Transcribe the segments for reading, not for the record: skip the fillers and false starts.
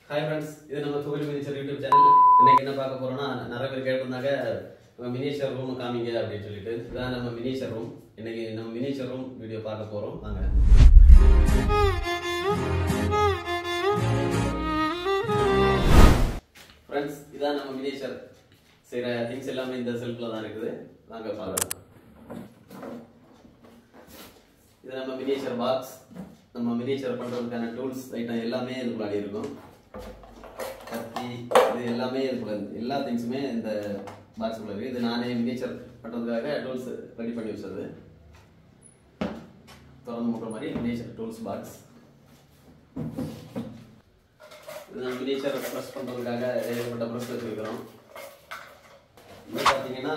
Hi friends, this is our YouTube channel. இன்னைக்கு என்ன பார்க்க போறோம்னா நிறைய பேர் கேட்டிருந்தாங்க மினியேச்சர் ரூம் காமிங்க அப்படினு சொல்லிட்டு. இதான் நம்ம மினியேச்சர் ரூம். இன்னைக்கு நம்ம மினியேச்சர் ரூம் வீடியோ பார்க்க போறோம். வாங்க. Friends, இதான் நம்ம மினியேச்சர் செய்ற things எல்லாமே இந்த செல்ஃப்ல தான் இருக்குது. வாங்க பார்க்கலாம். இது நம்ம மினியேச்சர் பாக்ஸ். நம்ம மினியேச்சர் பண்றதுக்கான டூல்ஸ் ஐட்டம் எல்லாமே இதுக்குள்ள இருக்கும். கத்தி இது எல்லாமே இதுக்குள்ள எல்லா திங்ஸுமே இந்த பாக்ஸ்க்குள்ள இருக்கு. இது நானே மினியேச்சர் பண்றதுக்காக டூல்ஸ் ரெடி பண்ணி வச்சது. திறந்து மூடுற மாதிரி மினியேச்சர் டூல்ஸ் பாக்ஸ். இது மினியேச்சர் ப்ரெஸ் பண்றதுக்காக ஏகப்பட்ட ப்ரெஸ் வச்சிருக்கிறோம். இது பார்த்தீங்கன்னா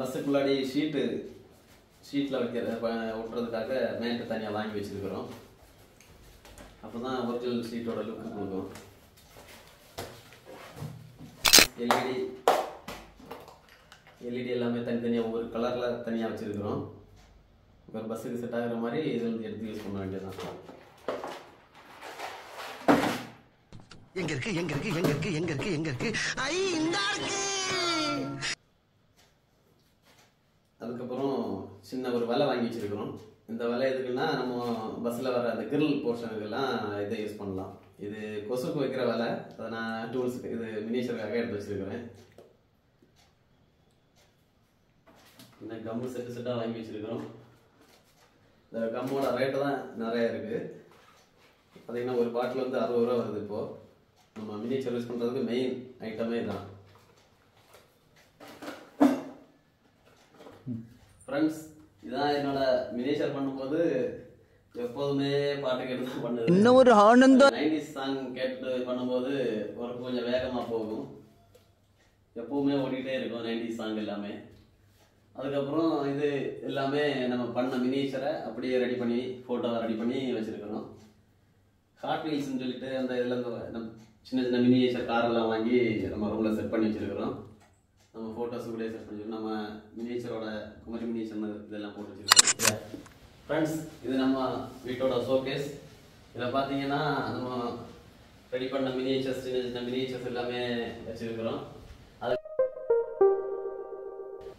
பஸ்ஸுக்கு முன்னாடி ஷீட்டில் ஒட்டுறதுக்காக மேட்டு தனியாக வாங்கி வச்சிருக்கிறோம். அப்போ தான் ஒரிஜினல் ஷீட்டோட லுக்கு கொடுக்கும். எல்இடி எல்லாமே தனித்தனியாக ஒவ்வொரு கலரில் தனியாக வச்சுருக்கிறோம். ஒரு பஸ்ஸுக்கு செட் ஆகிற மாதிரி இதில் எடுத்து யூஸ் பண்ண வேண்டியதான். எங்க இருக்கு அதுக்கப்புறம் சின்ன ஒரு வலை வாங்கி வச்சிருக்கிறோம். இந்த வலை எதுக்குன்னா நம்ம பஸ்ஸில் வர அந்த கிரில் போர்ஷனுக்கெல்லாம் இதை யூஸ் பண்ணலாம். இது கொசுக்கு வைக்கிற வலை. அதை நான் டூல்ஸுக்கு இது மினியேச்சருக்காக எடுத்து வச்சிருக்கிறேன். இந்த கம்மு செட்டாக வாங்கி வச்சிருக்கிறோம். இந்த கம்மோட ரேட்டு தான் நிறைய இருக்குது. பார்த்தீங்கன்னா ஒரு பாட்டில் வந்து 60 ரூபா வருது. இப்போது நம்ம மினியேச்சர் யூஸ் பண்ணுறதுக்கு மெயின் ஐட்டமே தான். ஃப்ரெண்ட்ஸ், இதான் என்னோட மினியேச்சர் பண்ணும்போது எப்போதுமே பாட்டு கேட்டு தான் பண்ணுது. இன்னும் ஒரு ஆனந்தம். 90s சாங் கேட்டு பண்ணும்போது ஒர்க் கொஞ்சம் வேகமாக போகும். எப்பவுமே ஓடிக்கிட்டே இருக்கும் 90s சாங் எல்லாமே. அதுக்கப்புறம் இது எல்லாமே நம்ம பண்ண மினியேச்சரை அப்படியே ரெடி பண்ணி ஃபோட்டோவை ரெடி பண்ணி வச்சுருக்கிறோம். ஹாட் வீல்ஸ்ன்னு சொல்லிட்டு அந்த இதில் சின்ன சின்ன மினியேச்சர் காரெல்லாம் வாங்கி நம்ம ரூமில் செட் பண்ணி வச்சுருக்கிறோம். நம்ம ஃபோட்டோஸ் கூட செட் பண்ணி நம்ம மினியேச்சரோட குமரி மினியேச்சர் இதெல்லாம் போட்டு வச்சுருக்கோம். ஃப்ரெண்ட்ஸ், இது நம்ம வீட்டோட ஷோகேஸ். இதில் பார்த்தீங்கன்னா நம்ம ரெடி பண்ண மினியேச்சர்ஸ் சின்ன சின்ன மினியேச்சர்ஸ் எல்லாமே வச்சுருக்கிறோம்.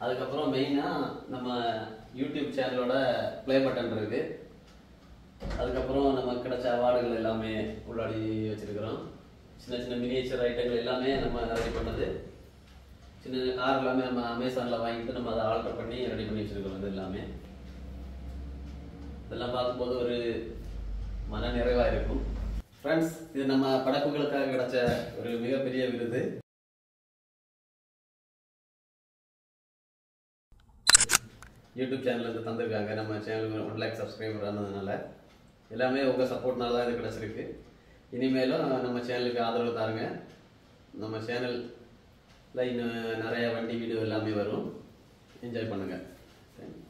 அதுக்கப்புறம் மெயினாக நம்ம யூடியூப் சேனலோட ப்ளே பட்டன் இருக்குது. அதுக்கப்புறம் நம்ம கிடைச்ச அவார்டுகள் எல்லாமே உள்ளாடி வச்சுருக்கிறோம். சின்ன சின்ன மினியேச்சர் ஐட்டங்கள் எல்லாமே நம்ம ரெடி பண்ணது. சின்ன சின்ன கார் எல்லாமே நம்ம அமேசானில் வாங்கிட்டு நம்ம அதை ஆல்டர் பண்ணி ரெடி பண்ணி வச்சுருக்கிறோம். இது எல்லாமே இதெல்லாம் பார்க்கும்போது ஒரு மன நிறைவாக இருக்கும். ஃப்ரெண்ட்ஸ், இது நம்ம படைப்புகளுக்காக கிடைச்ச ஒரு மிகப்பெரிய விருது. யூடியூப் சேனலுக்கு தந்திருக்காங்க. நம்ம சேனலுக்கு 1 lakh சப்ஸ்கிரைபர் ஆனதுனால எல்லாமே உங்கள் சப்போர்ட்னால தான் இது கிடச்சிருக்கு. இனிமேலும் நம்ம சேனலுக்கு ஆதரவு தாருங்க. நம்ம சேனலில் இன்னும் நிறைய வண்டி வீடியோ எல்லாமே வரும். என்ஜாய் பண்ணுங்கள். தேங்க்யூ.